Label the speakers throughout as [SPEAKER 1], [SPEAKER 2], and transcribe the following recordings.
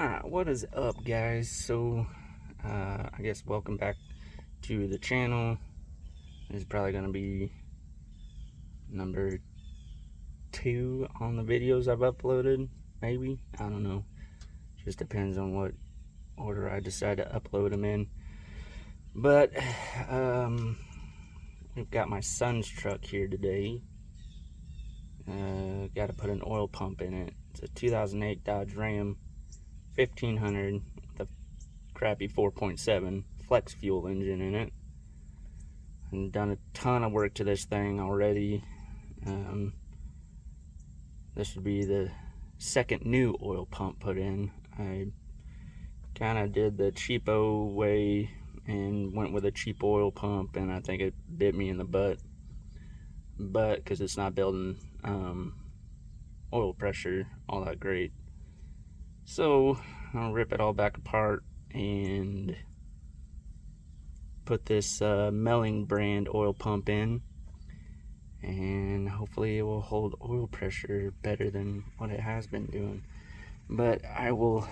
[SPEAKER 1] What is up, guys? So I guess welcome back to the channel. This is probably gonna be number 2 on the videos I've uploaded, maybe. I don't know, just depends on what order I decide to upload them in. But we've got my son's truck here today. Got to put an oil pump in it. It's a 2008 Dodge Ram 1500 with a crappy 4.7 flex fuel engine in it. And done a ton of work to this thing already. This would be the second new oil pump put in. I kind of did the cheapo way and went with a cheap oil pump, and I think it bit me in the butt. But because it's not building oil pressure all that great. So I'll rip it all back apart and put this Melling brand oil pump in, and hopefully it will hold oil pressure better than what it has been doing. But I will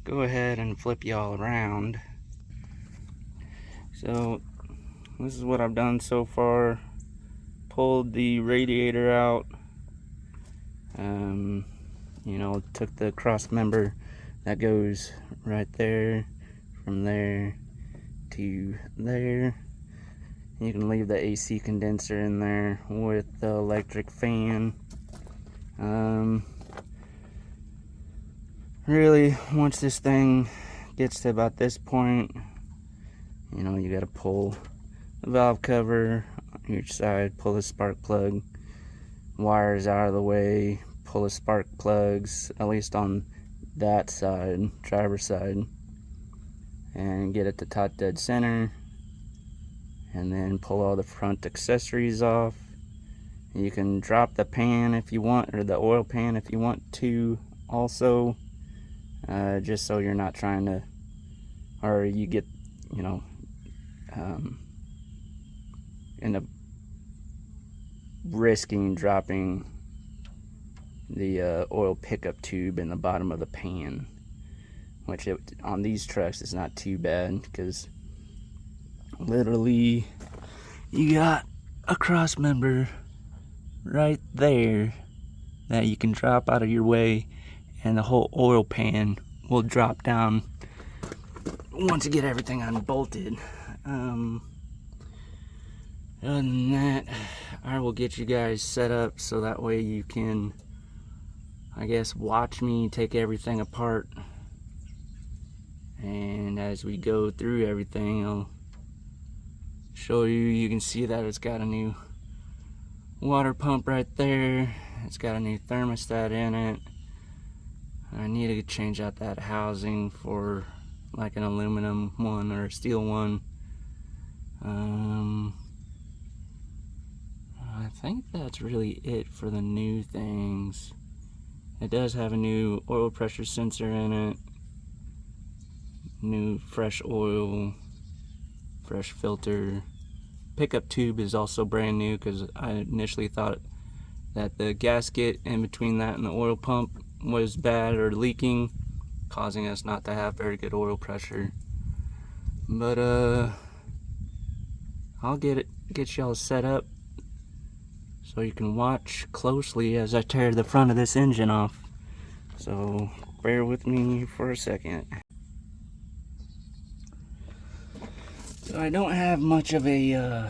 [SPEAKER 1] go ahead and flip y'all around. So this is what I've done so far. Pulled the radiator out, you know, took the cross member that goes right there, from there to there. You can leave the AC condenser in there with the electric fan. Really, once this thing gets to about this point, you know, you got to pull the valve cover on each side, pull the spark plug wires out of the way, pull the spark plugs, at least on that side, driver's side, and get it to top dead center, and then pull all the front accessories off. You can drop the pan if you want, or the oil pan if you want to also, just so you're not trying to, or you get, you know, end up risking dropping the oil pickup tube in the bottom of the pan, which on these trucks is not too bad, because literally you got a cross member right there that you can drop out of your way, and the whole oil pan will drop down once you get everything unbolted. Other than that, I will get you guys set up so that way you can, I guess, watch me take everything apart. And as we go through everything, I'll show you. You can see that it's got a new water pump right there. It's got a new thermostat in it. I need to change out that housing for like an aluminum one or a steel one. I think that's really it for the new things. It does have a new oil pressure sensor in it, new fresh oil, fresh filter. Pickup tube is also brand new, because I initially thought that the gasket in between that and the oil pump was bad or leaking, causing us not to have very good oil pressure. But I'll get y'all set up so you can watch closely as I tear the front of this engine off. So bear with me for a second. So I don't have much of a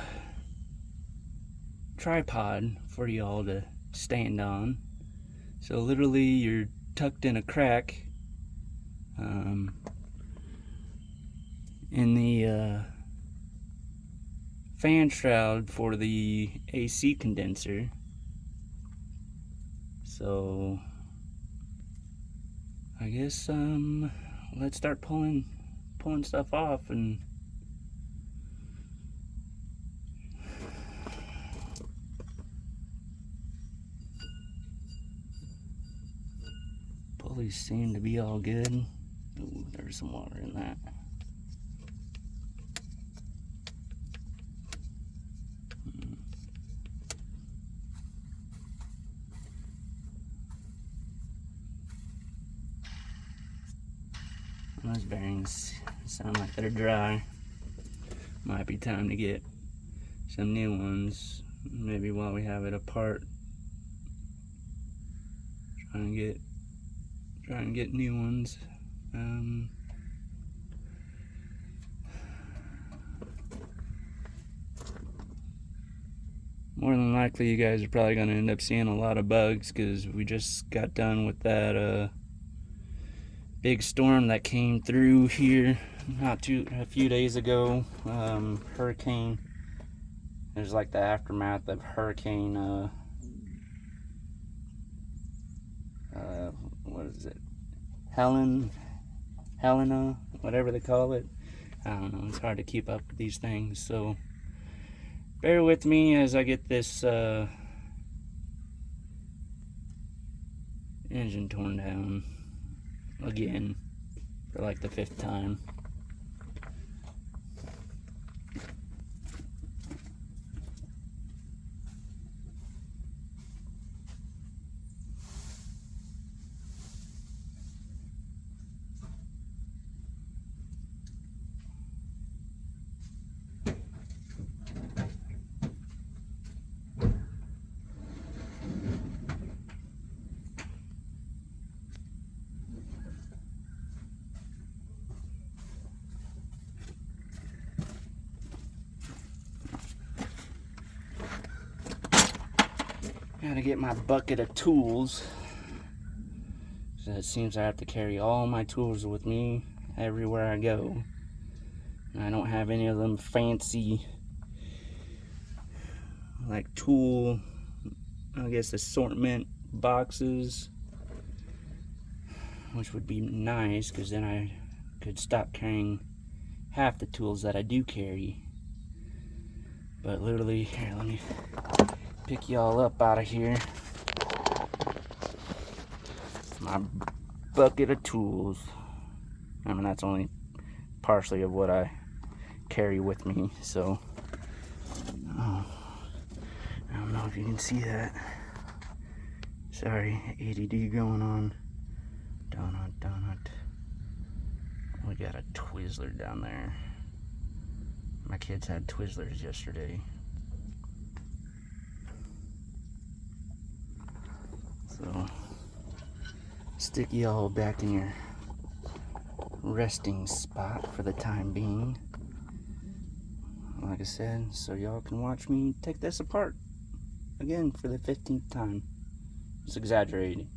[SPEAKER 1] tripod for y'all to stand on. So literally you're tucked in a crack in the fan shroud for the AC condenser. So I guess let's start pulling stuff off and pulleys seem to be all good. Ooh, there's some water in that. Those bearings sound like they're dry. Might be time to get some new ones. Maybe while we have it apart. Try and get new ones. More than likely, you guys are probably going to end up seeing a lot of bugs because we just got done with that big storm that came through here a few days ago. Hurricane. There's like the aftermath of Hurricane. What is it? Helena, whatever they call it. I don't know. It's hard to keep up with these things, so bear with me as I get this engine torn down again for like the 5th time. Gotta get my bucket of tools. So it seems I have to carry all my tools with me everywhere I go. And I don't have any of them fancy like tool, I guess, assortment boxes, which would be nice because then I could stop carrying half the tools that I do carry. But literally, here, let me pick y'all up out of here. My bucket of tools. I mean, that's only partially of what I carry with me, so I don't know if you can see that. Sorry, ADD going on. Donut. We got a Twizzler down there. My kids had Twizzlers yesterday. So, stick y'all back in your resting spot for the time being. Like I said, so y'all can watch me take this apart again for the 15th time. It's exaggerating.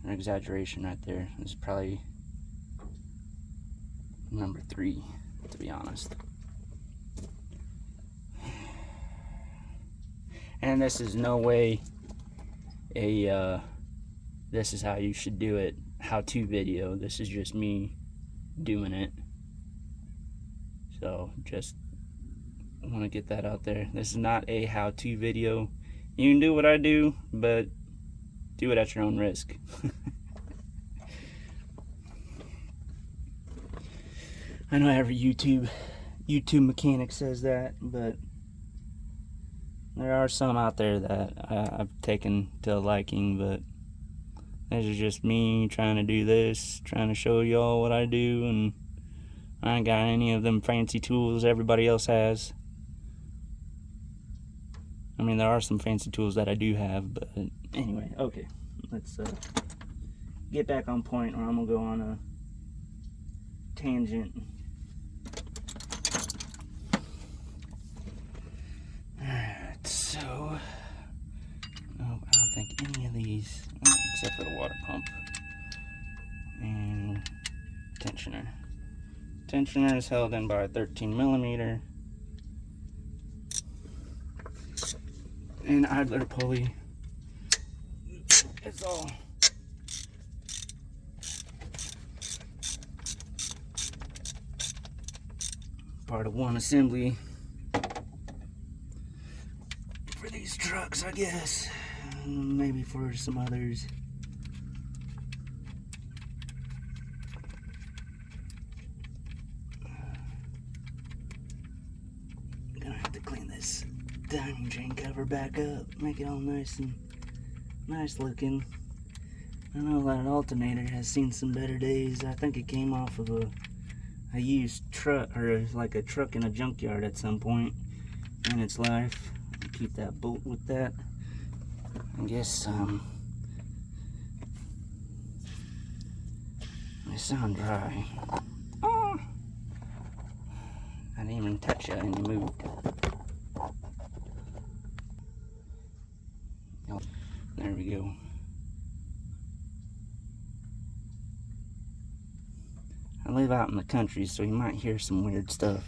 [SPEAKER 1] An exaggeration right there. This is probably number 3, to be honest. And this is no way this is how you should do it how-to video. This is just me doing it. So just want to get that out there. This is not a how-to video. You can do what I do, but do it at your own risk. I know every YouTube mechanic says that, but there are some out there that I've taken to a liking, but this is just me trying to do this, trying to show y'all what I do, and I ain't got any of them fancy tools everybody else has. I mean, there are some fancy tools that I do have, but anyway, okay. Let's get back on point, or I'm gonna go on a tangent. Alright, so I don't think any of these, except for the water pump and tensioner. Tensioner is held in by a 13mm and idler pulley. It's all part of one assembly for these trucks, I guess. Maybe for some others. Gonna have to clean this timing chain cover back up, make it all nice and nice looking. I know that alternator has seen some better days. I think it came off of a used truck, or like a truck in a junkyard at some point in its life. Keep that bolt with that. I guess they sound dry. Oh, I didn't even touch it and it moved. There we go. I live out in the country, so you might hear some weird stuff.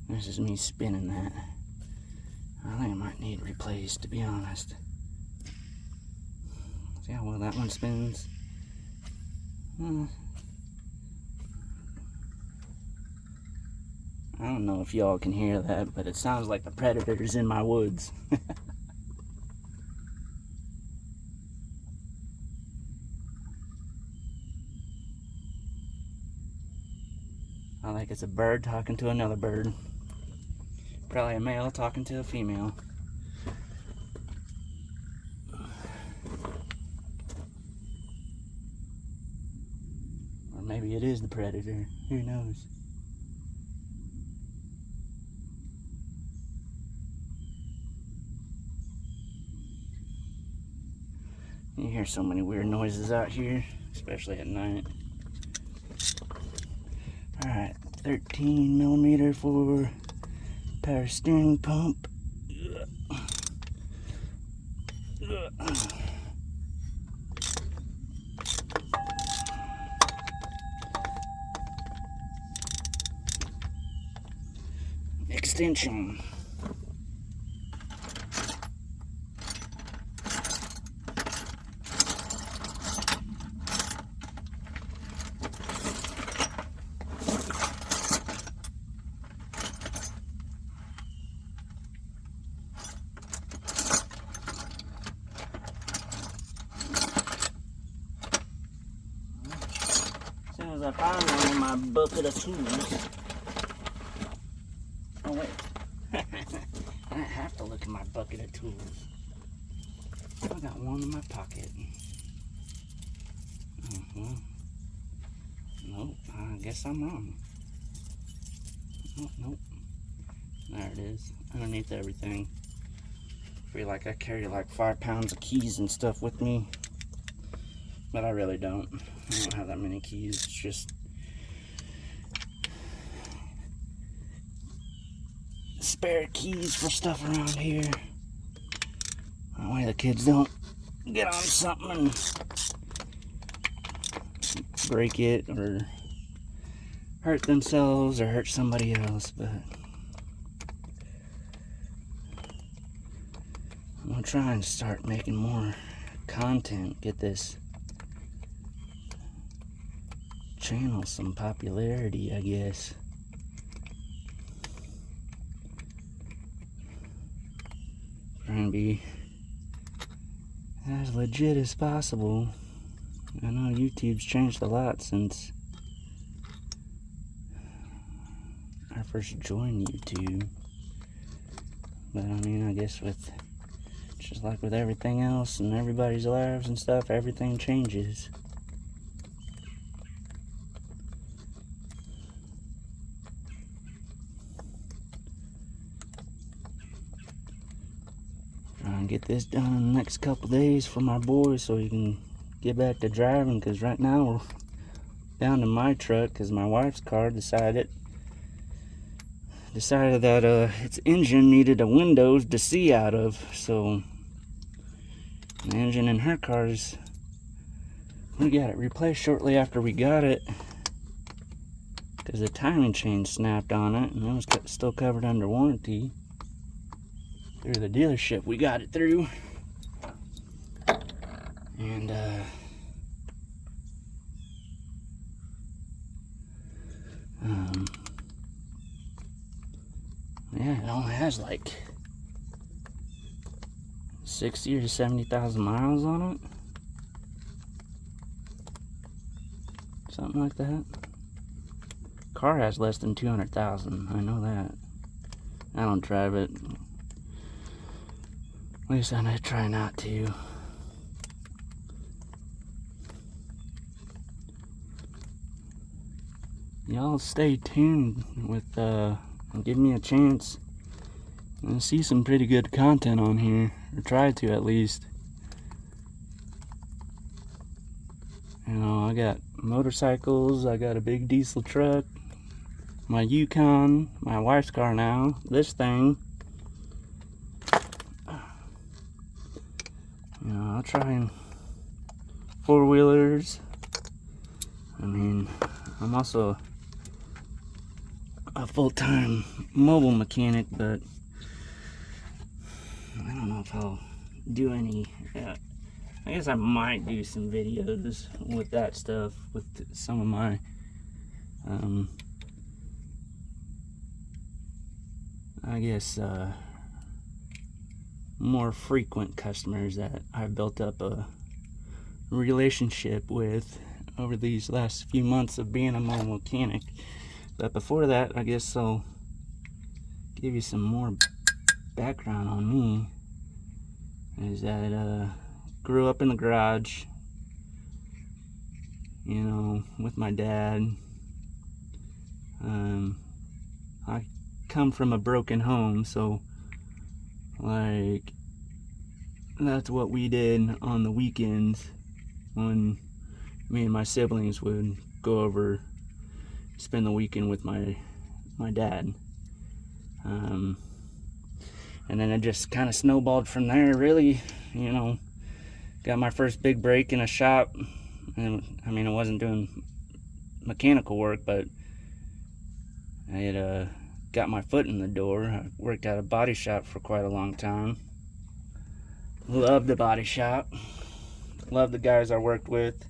[SPEAKER 1] This is me spinning that. I think it might need replaced, to be honest. See how well that one spins? I don't know if y'all can hear that, but it sounds like the predator's in my woods. I think it's a bird talking to another bird. Probably a male talking to a female. Or maybe it is the predator. Who knows? You hear so many weird noises out here, especially at night. Alright, 13mm for power steering pump. Extension. As soon as I find one in my bucket of tools. Oh wait, I don't have to look in my bucket of tools. I got one in my pocket. Nope, I guess I'm wrong. Oh, nope, there it is, underneath everything. I feel like I carry like 5 pounds of keys and stuff with me, but I really don't. I don't have that many keys. It's just spare keys for stuff around here. That way the kids don't get on something and break it or hurt themselves or hurt somebody else. But I'm gonna try and start making more content, get this channel some popularity, I guess. Trying to be as legit as possible. I know YouTube's changed a lot since I first joined YouTube, but I mean, I guess with just like with everything else and everybody's lives and stuff, everything changes. Trying to get this done in the next couple days for my boys so he can get back to driving, because right now we're down to my truck because my wife's car decided that its engine needed a windows to see out of. So the engine in her car's, we got it replaced shortly after we got it because the timing chain snapped on it, and it was still covered under warranty through the dealership we got it through. And yeah, it only has like 60 or 70,000 miles on it, something like that. Car has less than 200,000. I know that. I don't drive it. At least I'm gonna try not to. Y'all stay tuned with give me a chance and see some pretty good content on here, or try to at least. You know, I got motorcycles, I got a big diesel truck, my Yukon, my wife's car now, this thing. You know, I'll try and four-wheelers. I mean, I'm also a full-time mobile mechanic, but I don't know if I'll do any. I guess I might do some videos with that stuff, with some of my I guess more frequent customers that I've built up a relationship with over these last few months of being a mobile mechanic. But before that, I guess I'll give you some more background on me. Is that grew up in the garage, you know, with my dad. I come from a broken home, so like that's what we did on the weekends when me and my siblings would go over, spend the weekend with my dad. And then it just kind of snowballed from there, really. You know, got my first big break in a shop, and I mean, I wasn't doing mechanical work, but I had got my foot in the door. I worked at a body shop for quite a long time. Loved the body shop. Loved the guys I worked with.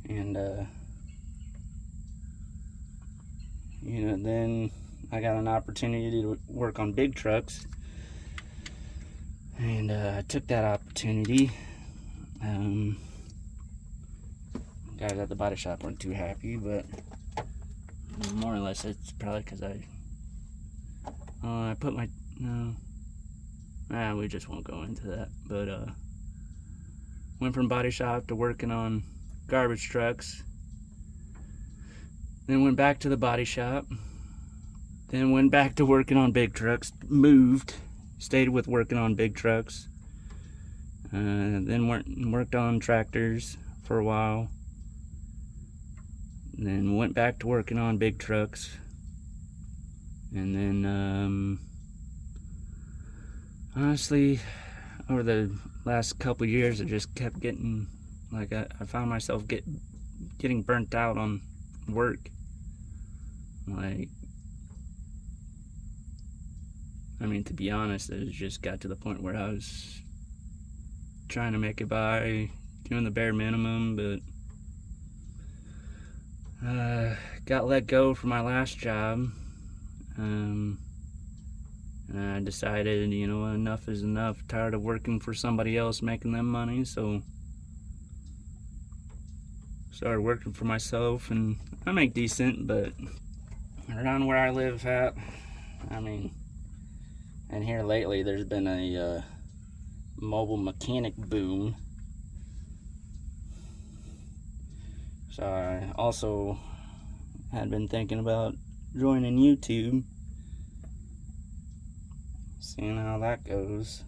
[SPEAKER 1] And you know, then I got an opportunity to work on big trucks, and I took that opportunity. Guys at the body shop weren't too happy, but more or less it's probably because I put my we just won't go into that. But went from body shop to working on garbage trucks, then went back to the body shop, then went back to working on big trucks, moved, stayed with working on big trucks, then worked on tractors for a while, then went back to working on big trucks, and then honestly, over the last couple years, I just kept getting, like, I found myself getting burnt out on work. Like, I mean, to be honest, it just got to the point where I was trying to make it by doing the bare minimum, but got let go from my last job. And I decided, you know, enough is enough. Tired of working for somebody else, making them money, so started working for myself, and I make decent, but around where I live at, I mean, and here lately there's been a mobile mechanic boom. So I also had been thinking about joining YouTube, seeing how that goes.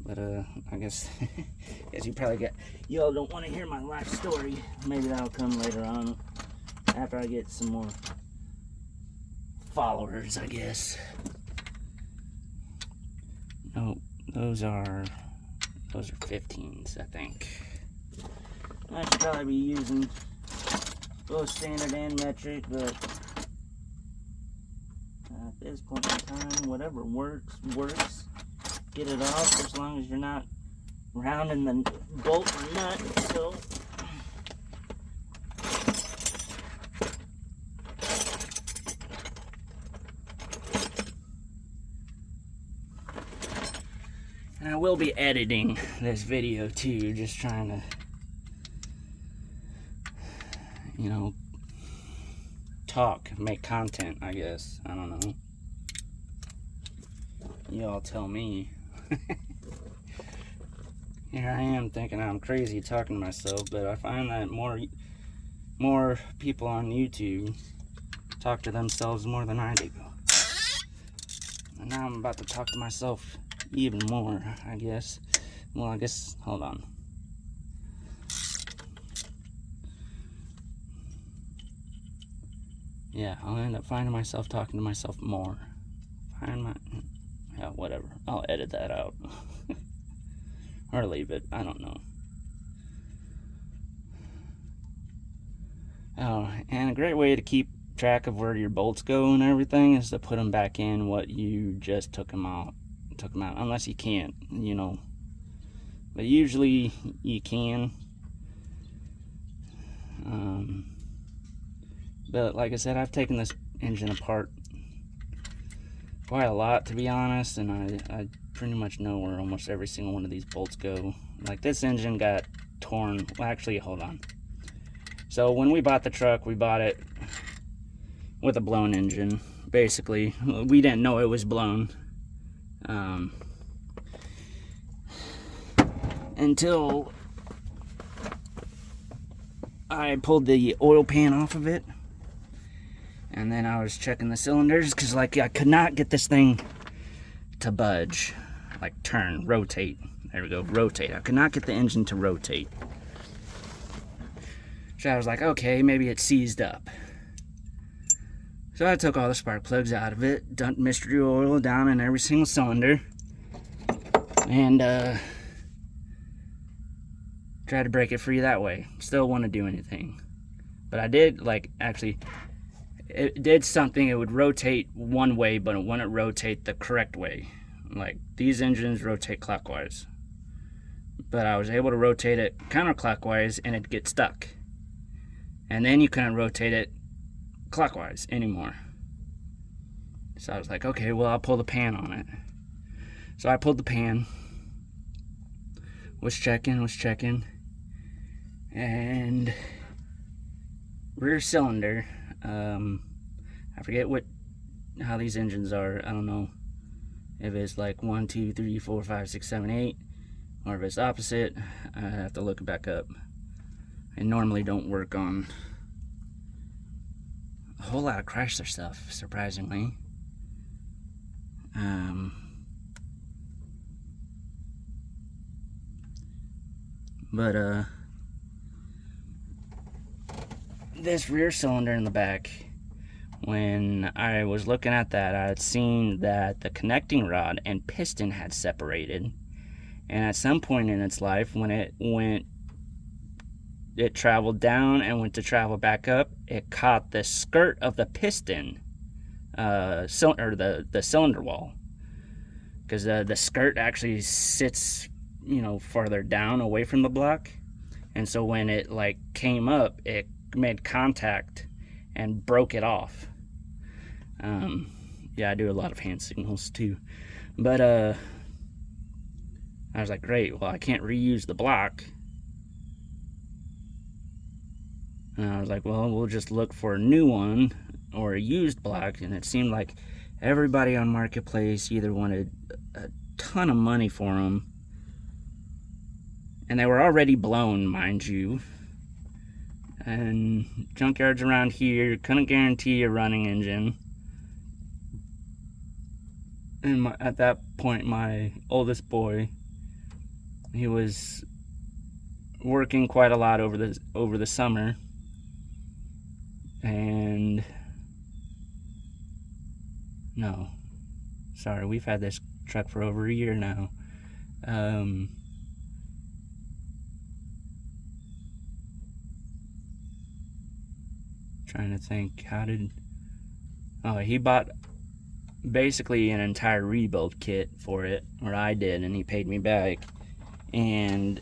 [SPEAKER 1] But I guess you all don't want to hear my life story. Maybe that'll come later on, after I get some more followers, I guess. No, those are 15s, I think. I should probably be using both standard and metric, but at this point in time, whatever works. Get it off, as long as you're not rounding the bolt or nut. So and I will be editing this video too, just trying to, you know, make content, I guess. I don't know. y'all tell me. Here I am thinking I'm crazy talking to myself, but I find that more people on YouTube talk to themselves more than I do. And now I'm about to talk to myself even more, I guess. Well, I guess, hold on. Yeah, I'll end up finding myself talking to myself more. Yeah, whatever. I'll edit that out. Or leave it. I don't know. Oh, and a great way to keep track of where your bolts go and everything is to put them back in what you just took them out. Unless you can't, you know. But usually you can. But like I said, I've taken this engine apart quite a lot, to be honest, and I pretty much know where almost every single one of these bolts go. Like this engine got torn. Well, actually, hold on. So when we bought the truck, we bought it with a blown engine. Basically, we didn't know it was blown until I pulled the oil pan off of it. And then I was checking the cylinders because, like, I could not get this thing to budge, like turn, rotate. There we go, rotate. I could not get the engine to rotate. So I was like, okay, maybe it's seized up. So I took all the spark plugs out of it, dumped mystery oil down in every single cylinder, and tried to break it free that way. Still wouldn't do anything. But I did, like, actually, it did something. It would rotate one way, but it wouldn't rotate the correct way. Like, these engines rotate clockwise, but I was able to rotate it counterclockwise and it'd get stuck. And then you couldn't rotate it clockwise anymore. So I was like, okay, well, I'll pull the pan on it. So I pulled the pan, was checking, and rear cylinder, I forget how these engines are. I don't know if it's like 1, 2, 3, 4, 5, 6, 7, 8, or if it's opposite. I have to look it back up. I normally don't work on a whole lot of Chrysler stuff, surprisingly. But this rear cylinder in the back, when I was looking at that, I had seen that the connecting rod and piston had separated, and at some point in its life, when it traveled down and went to travel back up, it caught the skirt of the piston, the cylinder wall, because the skirt actually sits, you know, farther down away from the block, and so when it like came up, it made contact and broke it off. Yeah, I do a lot of hand signals too, but I was like, great, well, I can't reuse the block. And I was like, well, we'll just look for a new one or a used block. And it seemed like everybody on Marketplace either wanted a ton of money for them, and they were already blown, mind you. And junkyards around here couldn't guarantee a running engine. And at that point, my oldest boy, he was working quite a lot over the summer. And no, sorry, we've had this truck for over a year now. Trying to think, he bought basically an entire rebuild kit for it, or I did, and he paid me back. And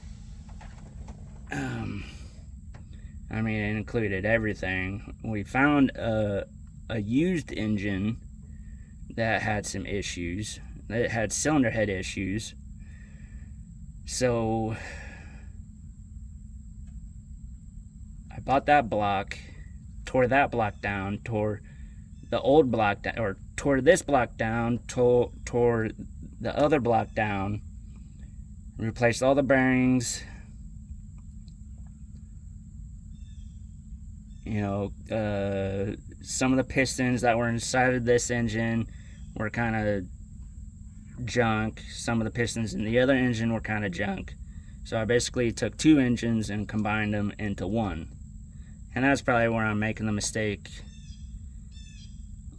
[SPEAKER 1] I mean, it included everything. We found a used engine that had some issues. It had cylinder head issues. So I bought that block, tore that block down, tore the old block down, or tore this block down, tore the other block down, replaced all the bearings, you know, some of the pistons that were inside of this engine were kind of junk. Some of the pistons in the other engine were kind of junk. So I basically took 2 engines and combined them into one. And that's probably where I'm making the mistake.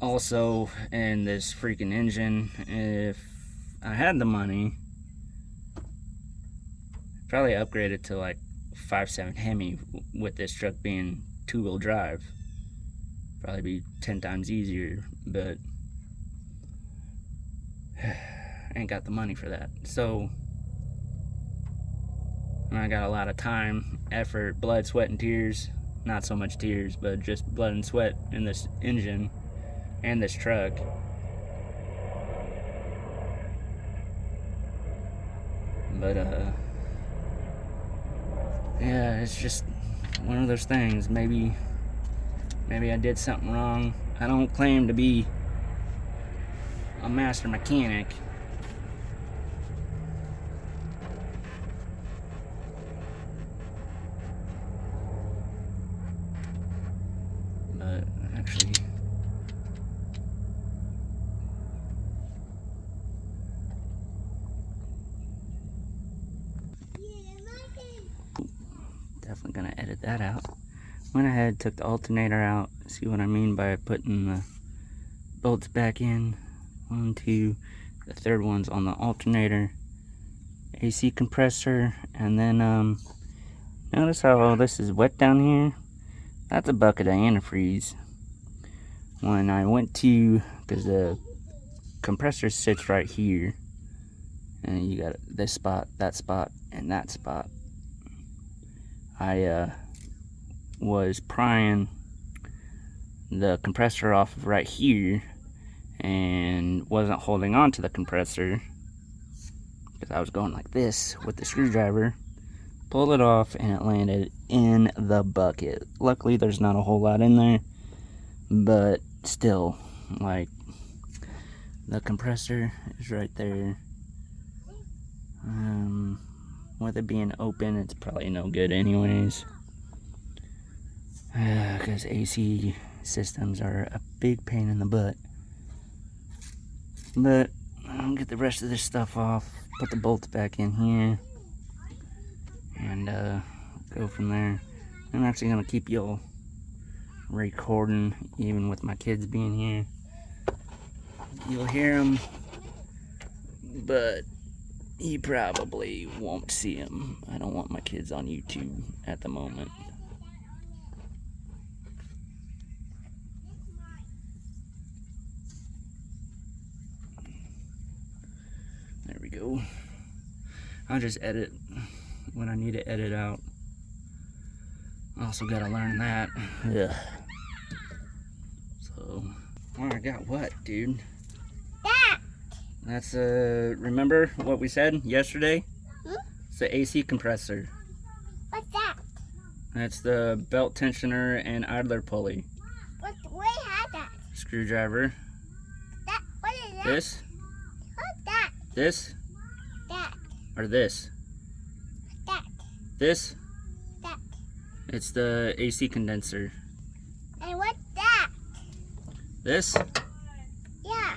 [SPEAKER 1] Also, in this freaking engine, if I had the money, I'd probably upgrade it to like 5.7 Hemi with this truck being 2-wheel drive. Probably be 10 times easier, but I ain't got the money for that. So I got a lot of time, effort, blood, sweat, and tears. Not so much tears, but just blood and sweat in this engine and this truck. But yeah, it's just one of those things. Maybe I did something wrong. I don't claim to be a master mechanic. But actually, definitely gonna edit that out. Went ahead, took the alternator out. See what I mean by putting the bolts back in. 1, 2, the third one's on the alternator, AC compressor, and then notice how this is wet down here. That's a bucket of antifreeze. When I went to, because the compressor sits right here, and you got this spot, that spot, and that spot. I was prying the compressor off of right here and wasn't holding on to the compressor because I was going like this with the screwdriver. Pulled it off and it landed in the bucket. Luckily there's not a whole lot in there, but still, like, the compressor is right there. With it being open, it's probably no good anyways, because AC systems are a big pain in the butt. But I'll get the rest of this stuff off, put the bolts back in here, and go from there. I'm actually gonna keep y'all recording even with my kids being here. You'll hear them, but you probably won't see them. I don't want my kids on YouTube at the moment. There we go. I'll just edit when I need to edit out. Also gotta learn that. Ugh. So, oh, I got what, dude? That's remember what we said yesterday? It's the AC compressor.
[SPEAKER 2] What's that?
[SPEAKER 1] That's the belt tensioner and idler pulley.
[SPEAKER 2] Where has that?
[SPEAKER 1] Screwdriver.
[SPEAKER 2] What is that?
[SPEAKER 1] This?
[SPEAKER 2] What's that?
[SPEAKER 1] This?
[SPEAKER 2] That.
[SPEAKER 1] Or this?
[SPEAKER 2] That.
[SPEAKER 1] This?
[SPEAKER 2] That.
[SPEAKER 1] It's the AC condenser.
[SPEAKER 2] And what's that?
[SPEAKER 1] This?
[SPEAKER 2] Yeah.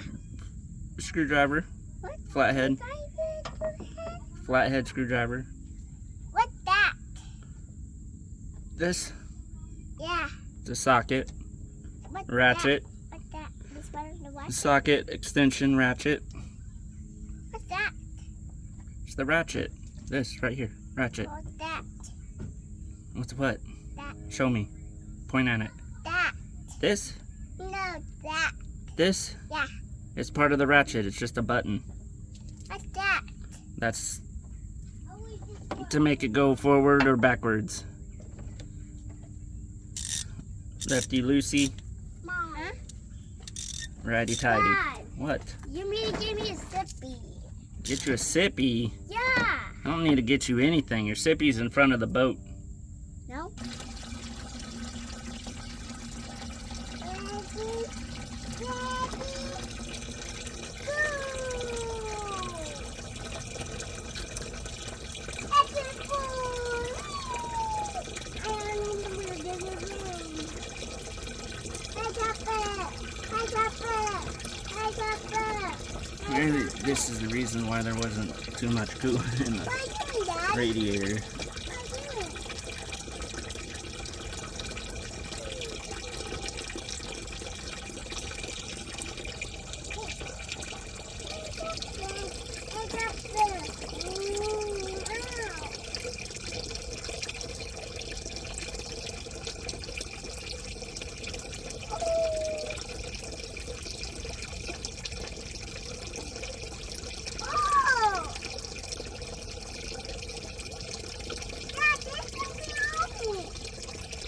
[SPEAKER 1] Screwdriver.
[SPEAKER 2] What?
[SPEAKER 1] Flathead. Flathead screwdriver.
[SPEAKER 2] What's that?
[SPEAKER 1] This?
[SPEAKER 2] Yeah.
[SPEAKER 1] The socket.
[SPEAKER 2] What's
[SPEAKER 1] Ratchet.
[SPEAKER 2] That? What's that? This one is the what?
[SPEAKER 1] Socket extension ratchet.
[SPEAKER 2] What's that?
[SPEAKER 1] It's the ratchet. This right here. Ratchet.
[SPEAKER 2] What's that?
[SPEAKER 1] What's what?
[SPEAKER 2] That.
[SPEAKER 1] Show me. Point at it.
[SPEAKER 2] That.
[SPEAKER 1] This?
[SPEAKER 2] No, that.
[SPEAKER 1] This?
[SPEAKER 2] Yeah.
[SPEAKER 1] It's part of the ratchet. It's just a button.
[SPEAKER 2] What's that?
[SPEAKER 1] That's to make it go forward or backwards. Lefty loosey,
[SPEAKER 2] Mom. Huh?
[SPEAKER 1] righty tighty.
[SPEAKER 2] Dad.
[SPEAKER 1] What?
[SPEAKER 2] You mean to give me a sippy?
[SPEAKER 1] Get you a sippy?
[SPEAKER 2] Yeah.
[SPEAKER 1] I don't need to get you anything. Your sippy's in front of the boat.
[SPEAKER 2] No.
[SPEAKER 1] Maybe this is the reason why there wasn't too much coolant in the
[SPEAKER 2] What are you doing, Dad?
[SPEAKER 1] radiator.
[SPEAKER 2] What are you doing?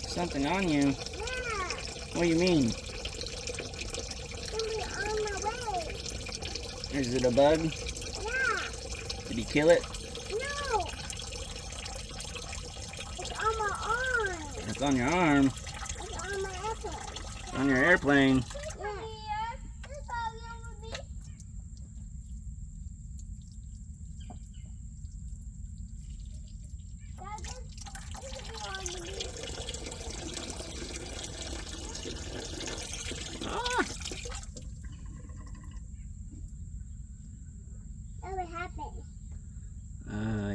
[SPEAKER 1] Something on you?
[SPEAKER 2] Yeah,
[SPEAKER 1] What do you mean?
[SPEAKER 2] somebody on my way.
[SPEAKER 1] Is it a bug?
[SPEAKER 2] Yeah,
[SPEAKER 1] Did you kill it?
[SPEAKER 2] no. It's on my arm.
[SPEAKER 1] It's on your arm.
[SPEAKER 2] It's on my apple.
[SPEAKER 1] On your airplane. Ah!
[SPEAKER 2] What happened?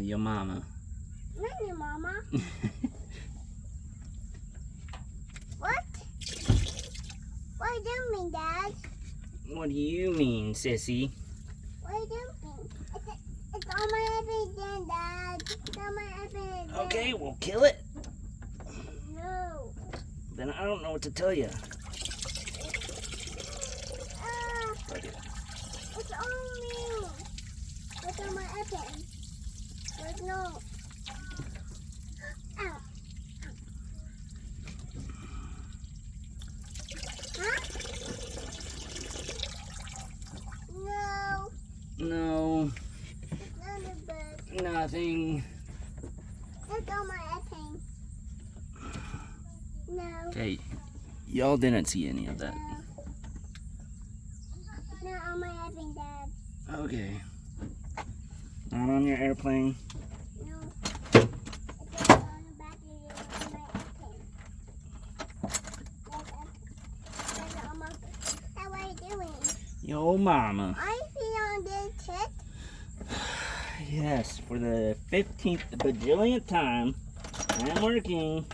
[SPEAKER 1] Your mama.
[SPEAKER 2] Not your mama. What? What are you doing, Dad?
[SPEAKER 1] What do you mean, sissy?
[SPEAKER 2] What are you doing? It's on my apple, Dad. It's on my apple.
[SPEAKER 1] Okay, we'll kill it.
[SPEAKER 2] No.
[SPEAKER 1] Then I don't know what to tell you.
[SPEAKER 2] It's on me. It's on my apple. There's no. Ow. Huh? No.
[SPEAKER 1] No,
[SPEAKER 2] It's not a bird.
[SPEAKER 1] nothing.
[SPEAKER 2] It's on my apple. No.
[SPEAKER 1] Okay, y'all didn't see any of that.
[SPEAKER 2] No. Not on my apple, Dad.
[SPEAKER 1] Okay. Not on your airplane.
[SPEAKER 2] No. It's on the back of my apple. That's on my. Hey, what are you doing?
[SPEAKER 1] Yo mama.
[SPEAKER 2] I see on this kit.
[SPEAKER 1] Yes, for the 15th bajillionth time, I'm working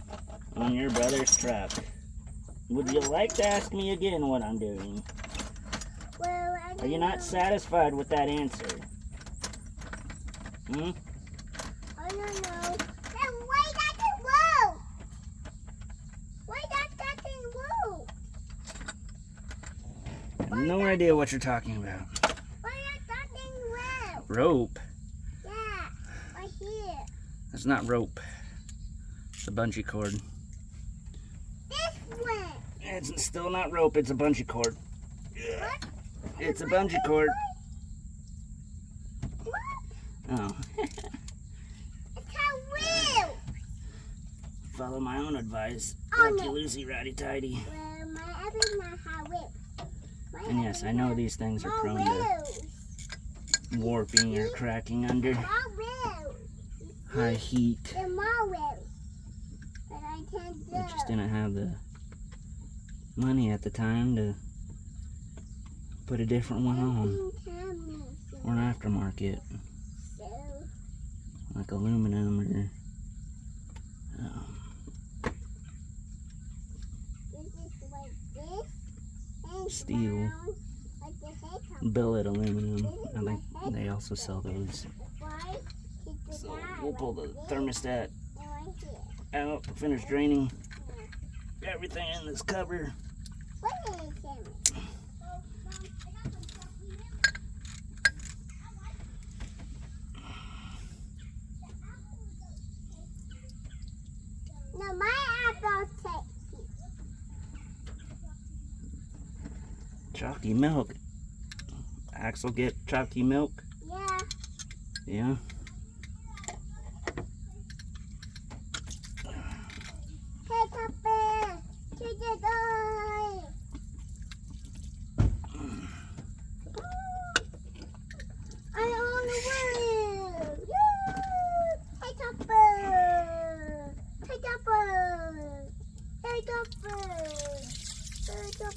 [SPEAKER 1] on your brother's truck. Would you like to ask me again what I'm doing?
[SPEAKER 2] Well, I
[SPEAKER 1] Are you
[SPEAKER 2] don't
[SPEAKER 1] not
[SPEAKER 2] know.
[SPEAKER 1] satisfied with that answer? Hmm?
[SPEAKER 2] I don't know. Then why that thing whoa? Why that thing whoa?
[SPEAKER 1] I have no idea what you're talking about.
[SPEAKER 2] Why that thing whoa?
[SPEAKER 1] Rope?
[SPEAKER 2] Yeah, right here.
[SPEAKER 1] That's not rope. It's a bungee cord.
[SPEAKER 2] This one.
[SPEAKER 1] It's still not rope, it's a bungee cord.
[SPEAKER 2] What?
[SPEAKER 1] It's a bungee cord.
[SPEAKER 2] What?
[SPEAKER 1] Oh.
[SPEAKER 2] It's how wheel.
[SPEAKER 1] Follow my own advice.
[SPEAKER 2] Oh,
[SPEAKER 1] Like
[SPEAKER 2] no.
[SPEAKER 1] you loosey ratty tidy.
[SPEAKER 2] Well, my apple's not how wheel. My
[SPEAKER 1] And yes, I know these things are prone to
[SPEAKER 2] wheels.
[SPEAKER 1] warping or cracking under
[SPEAKER 2] My wheels.
[SPEAKER 1] high heat.
[SPEAKER 2] They're my wheels. But I can't do.
[SPEAKER 1] I just didn't have the money at the time to put a different one on. Or an aftermarket,
[SPEAKER 2] So,
[SPEAKER 1] like aluminum or
[SPEAKER 2] this is like this. And
[SPEAKER 1] Steel.
[SPEAKER 2] round, like the head
[SPEAKER 1] billet aluminum. I think they also sell those.
[SPEAKER 2] Why? It's the
[SPEAKER 1] So
[SPEAKER 2] guy
[SPEAKER 1] we'll pull the
[SPEAKER 2] like this
[SPEAKER 1] thermostat
[SPEAKER 2] and right here.
[SPEAKER 1] out, finish draining everything in this cover.
[SPEAKER 2] What is it? No, my apple's tasty.
[SPEAKER 1] Chalky milk. Axel get chalky milk?
[SPEAKER 2] Yeah.
[SPEAKER 1] Yeah.
[SPEAKER 2] Hey, Papa. To the door. I'm on the wheel. Yay! Hey, Topper. Hey, Topper. Hey, Topper. Hey, Topper.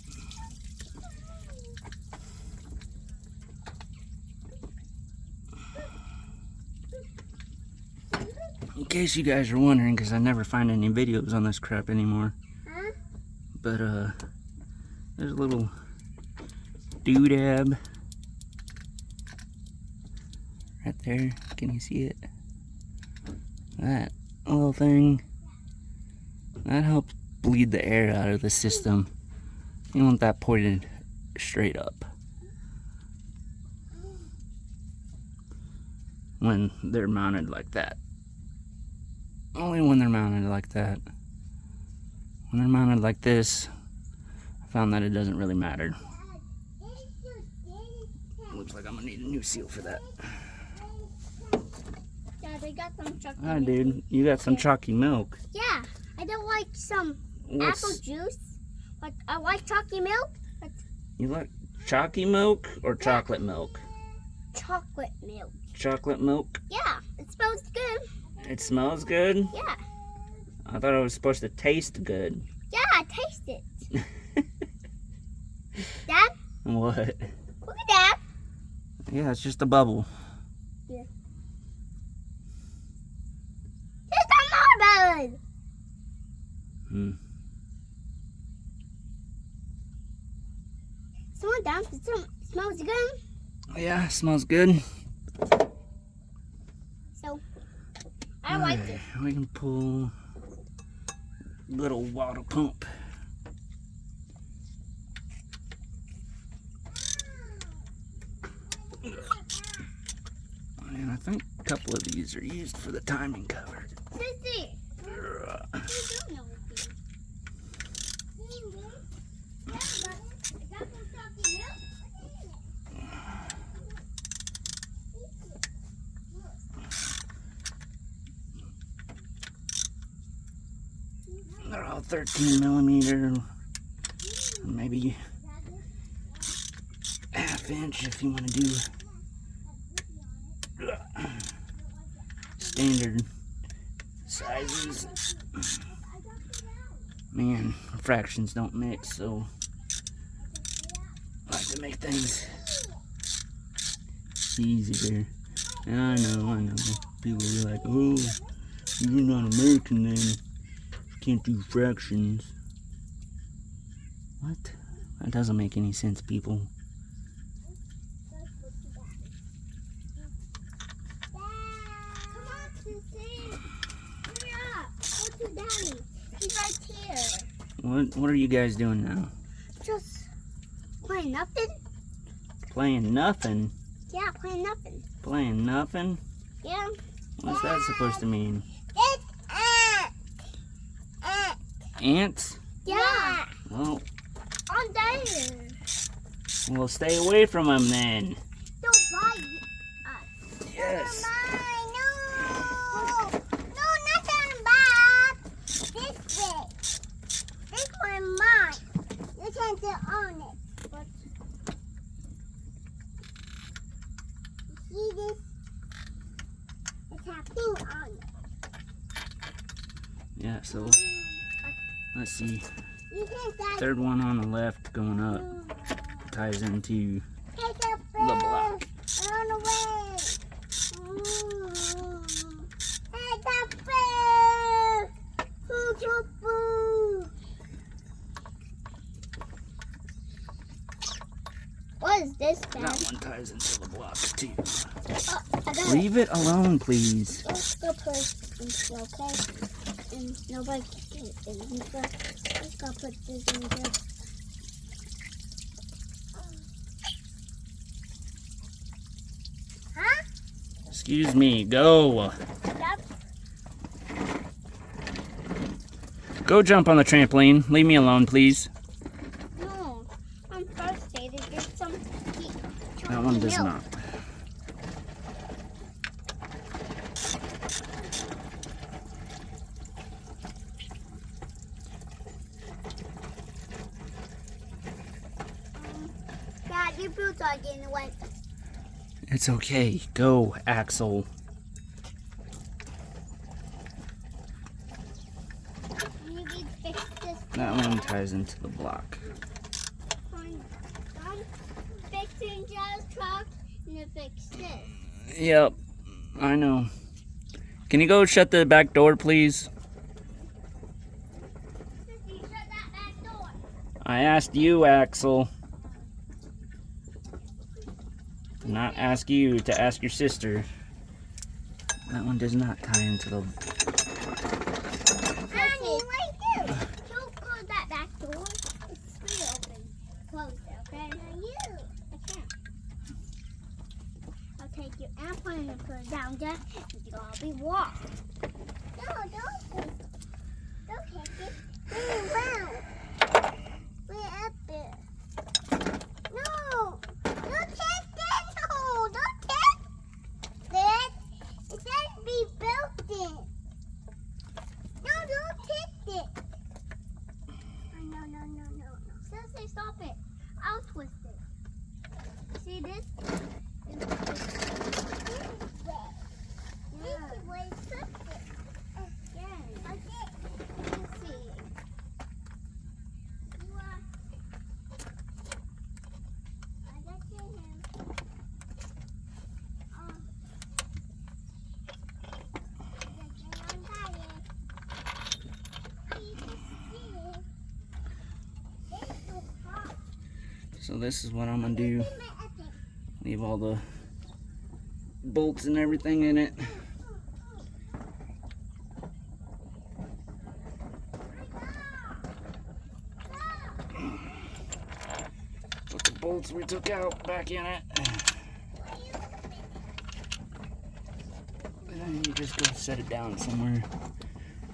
[SPEAKER 1] case you guys are wondering, because I never find any videos on this crap anymore.
[SPEAKER 2] Huh?
[SPEAKER 1] But, there's a little doodab right there. Can you see it? That little thing. That helps bleed the air out of the system. You want that pointed straight up when they're mounted like that. Only when they're mounted like that. When they're mounted like this, I found that it doesn't really matter. Looks like I'm gonna need a new seal for that.
[SPEAKER 2] Dad, I got some chocolate.
[SPEAKER 1] Hi, dude. You got some chalky milk.
[SPEAKER 2] Yeah, I don't like some apple juice, but I like chalky milk. But
[SPEAKER 1] You like chalky milk or chocolate milk?
[SPEAKER 2] chocolate milk.
[SPEAKER 1] Chocolate milk?
[SPEAKER 2] Yeah, it smells good.
[SPEAKER 1] It smells good?
[SPEAKER 2] Yeah.
[SPEAKER 1] I thought it was supposed to taste good.
[SPEAKER 2] Yeah, taste it. Dad,
[SPEAKER 1] What?
[SPEAKER 2] look at that.
[SPEAKER 1] Yeah, it's just a bubble.
[SPEAKER 2] Yeah. There's some more bubbles.
[SPEAKER 1] Hmm.
[SPEAKER 2] Someone down. Smells good.
[SPEAKER 1] Yeah, smells good.
[SPEAKER 2] So, I like it.
[SPEAKER 1] We can pull little water pump. And I think a couple of these are used for the timing cover.
[SPEAKER 2] Sissy. You don't know what
[SPEAKER 1] They're all 13 millimeter, maybe half inch if you want to do standard sizes. Man, fractions don't mix, so I like to make things easier. And I know, people are like, oh, you're not American then. Can't do fractions. What? That doesn't make any sense, people.
[SPEAKER 2] Come on, Sissy. Hurry up. Go to Daddy. He's right here.
[SPEAKER 1] What are you guys doing now?
[SPEAKER 2] Just playing nothing?
[SPEAKER 1] Playing nothing?
[SPEAKER 2] Yeah, playing nothing.
[SPEAKER 1] Playing nothing?
[SPEAKER 2] Yeah.
[SPEAKER 1] What's that supposed to mean?
[SPEAKER 2] It's
[SPEAKER 1] Ants?
[SPEAKER 2] Yeah.
[SPEAKER 1] Well,
[SPEAKER 2] On there.
[SPEAKER 1] we'll stay away from them then.
[SPEAKER 2] Don't bite us.
[SPEAKER 1] Yes.
[SPEAKER 2] No. No, not on Bob. This way. This one mine. You can't sit on it. But you see this? It's happening on it.
[SPEAKER 1] Yeah, so let's see.
[SPEAKER 2] You can't die.
[SPEAKER 1] Third one on the left going up ties into
[SPEAKER 2] Take a
[SPEAKER 1] the
[SPEAKER 2] breath.
[SPEAKER 1] block.
[SPEAKER 2] Run away. Take a breath. What is this, Dad?
[SPEAKER 1] That one ties into the block too.
[SPEAKER 2] Oh, I got it.
[SPEAKER 1] Leave it alone, please.
[SPEAKER 2] Let's go put it in here, okay? And nobody can get it in here. Let's go put this in here. Huh?
[SPEAKER 1] Excuse me, go.
[SPEAKER 2] Yep.
[SPEAKER 1] Go jump on the trampoline. Leave me alone, please.
[SPEAKER 2] No. I'm frustrated. There's some
[SPEAKER 1] That one does
[SPEAKER 2] milk.
[SPEAKER 1] not.
[SPEAKER 2] Dad, your boots are getting wet.
[SPEAKER 1] It's okay. Go, Axel.
[SPEAKER 2] Maybe fix this
[SPEAKER 1] That one ties into the block.
[SPEAKER 2] one. I'm fixing Joe's truck and to fix this.
[SPEAKER 1] Yep, I know. Can you go shut the back door, please?
[SPEAKER 2] Sissy, shut that back door.
[SPEAKER 1] I asked you, Axel. Not ask you to ask your sister. That one does not tie into the...
[SPEAKER 2] Annie, right here. Don't close that back door. It's still open. Close it, okay? Now you. I can't. I'll take your airplane and put it down there. You'll all be washed. No, don't hit it. Bring it around. Bring it up there. No! Don't take that! No! Don't take that! It has to be built in. No, don't take it. No. Sensei, stop it. I'll twist it. See this? This is where you twist it. Yeah. Okay. Let's see. You are... I got your hand.
[SPEAKER 1] So this is what I'm gonna do. Leave all the bolts and everything in it. Put the bolts we took out back in it. And then you just go set it down somewhere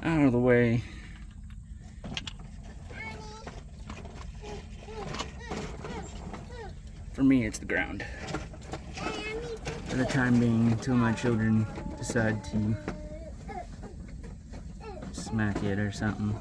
[SPEAKER 1] out of the way. For me, it's the ground. For the time being, until my children decide to smack it or something.